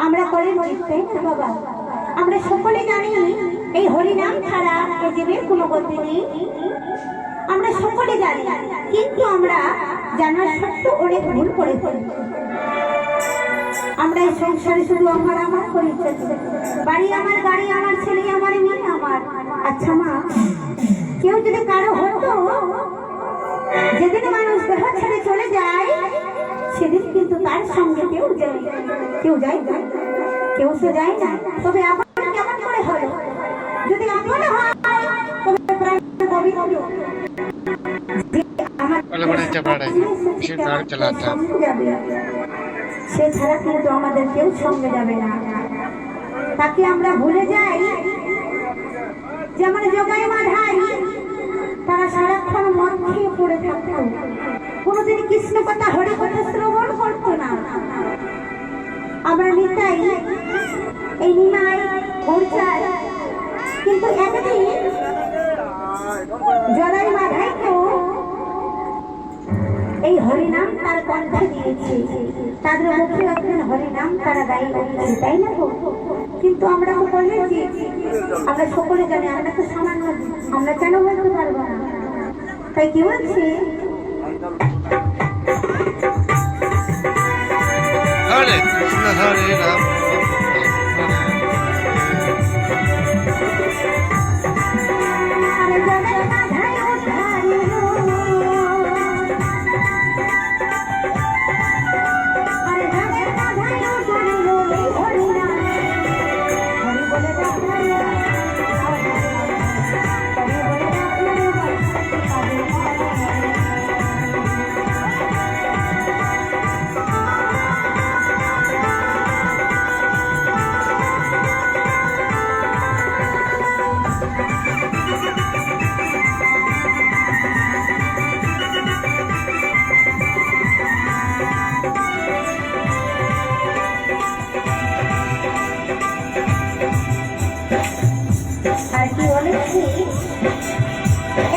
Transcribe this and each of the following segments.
আমরা করে বাবা, আমরা সকলে জানি এই হরিনাম ছাড়া এই জীবের কোনো গতি নেই। আমরা সকলে জানি, কিন্তু আমরা জানার সত্ত্বেও অনেক ভুল করে ফেলি। আমরা এই সংসারে শুধু আমার আমার করে চলছে, বাড়ি আমার, গাড়ি আমার, ছেলে আমার, মেয়ে আমার। আচ্ছা মা, কেউ যদি কারো হতো, যেদিন মানুষ দেহ ছেড়ে চলে যায় সেদিন কিন্তু তার সঙ্গে কেউ যায় না, কেউ তো যায় না। তবে আমার কেমন করে হলো? যদি আপন হয় তবে প্রাণ গোবিন্দ সে ছাড়া কিন্তু আমাদের কেউ সঙ্গে যাবে না। তাকে আমরা ভুলে যাই। যেমন যোগাই মাধাই, তারা সারাক্ষণ মদ খেয়ে পড়ে থাকতো, কোনোদিন কৃষ্ণ কথা হরি কথা শ্রবণ করতো না। আমরা নিতাই এই নিমাই গৌরচাই, কিন্তু একদিন জগাই মাধাইকেও এই হরিনাম তার কণ্ঠে দিয়েছে, তাদের মুখে একদিন হরিনাম তারা গায়ে উঠেছে, তাই না? কিন্তু আমরা তো বলেছি, আমরা সকলে জানি আমরা তো সামান্য, আমরা কেন বলতে পারবো না? তাই কি বলছি, হরে কৃষ্ণ হরে রাম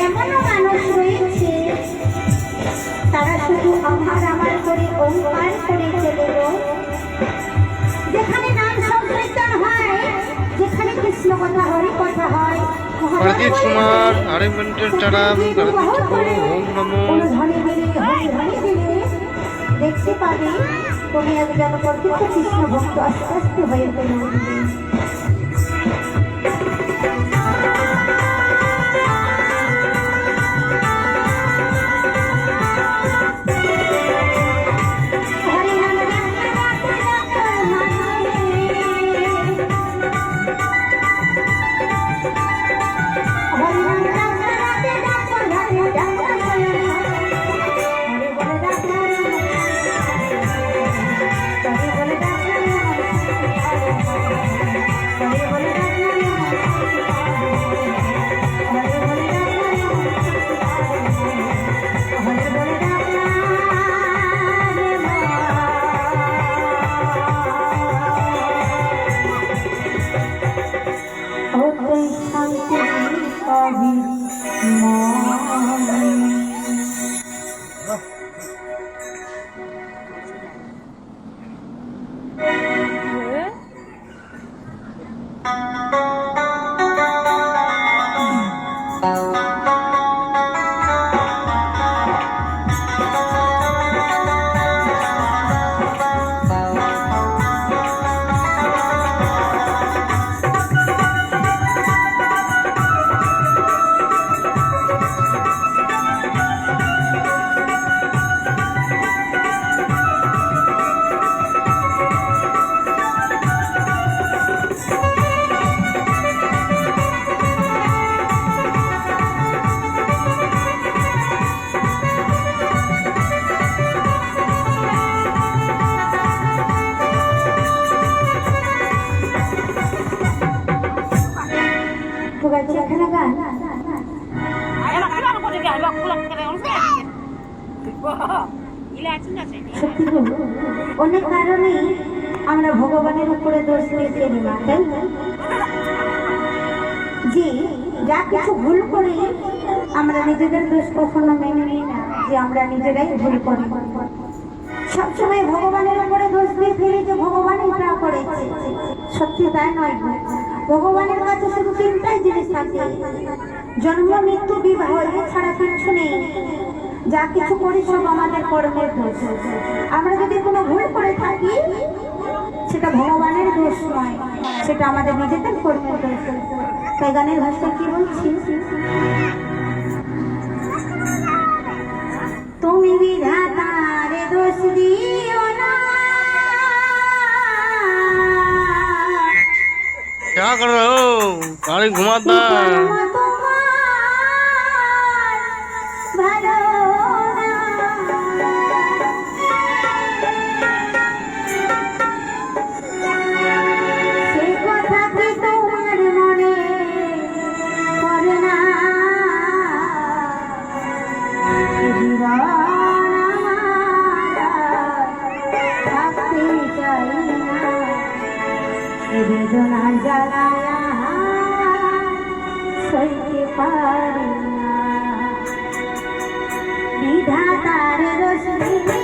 এমনও মানুষ রয়েছে তারা শুধু আমার আমার করে ওঙ্কার করে চলে, যেখানে নাম সংকীর্তন হয়, যেখানে কৃষ্ণ কথা হরি কথা হয়, প্রদীপ কুমার আরিমন্টের চরণ ওম নমো দেখতে পাবে তুমি একজন প্রকৃত কৃষ্ণ ভক্ত আস্তে আস্তে হয়ে গেল। অনেক কারণে আমরা ভগবানের উপরে দোষ দিতে না, তাই না? যে যা কিছু ভুল করে আমরা নিজেদের দোষ কখনো মেনে নিই না, যে আমরা নিজেরাই ভুল করি। সবসময় ভগবানের উপরে দোষ দিয়ে ফেলি যে ভগবান এটা করেছে, সত্যি তাই নয়। ভগবানের কাছে শুধু তিনটাই জিনিস থাকে, জন্ম, মৃত্যু, বিবাহ, এছাড়া কিছু নেই। যা কিছু করি সব আমাদের কর্মের দোষ। আমরা যদি কোনো ভুল করে থাকি সেটা ভগবানের দোষ নয়, সেটা আমাদের নিজেদের কর্মের দোষ। তাই গানের ভাষায় কি বলছি, তুমি বিধাতার দোষ দিও না, क्या कर रहे हो? गाड़ी घुमाता है। বেদনা জ্বালায়া সইতে পারি না, বিধাতার দোষ দিলে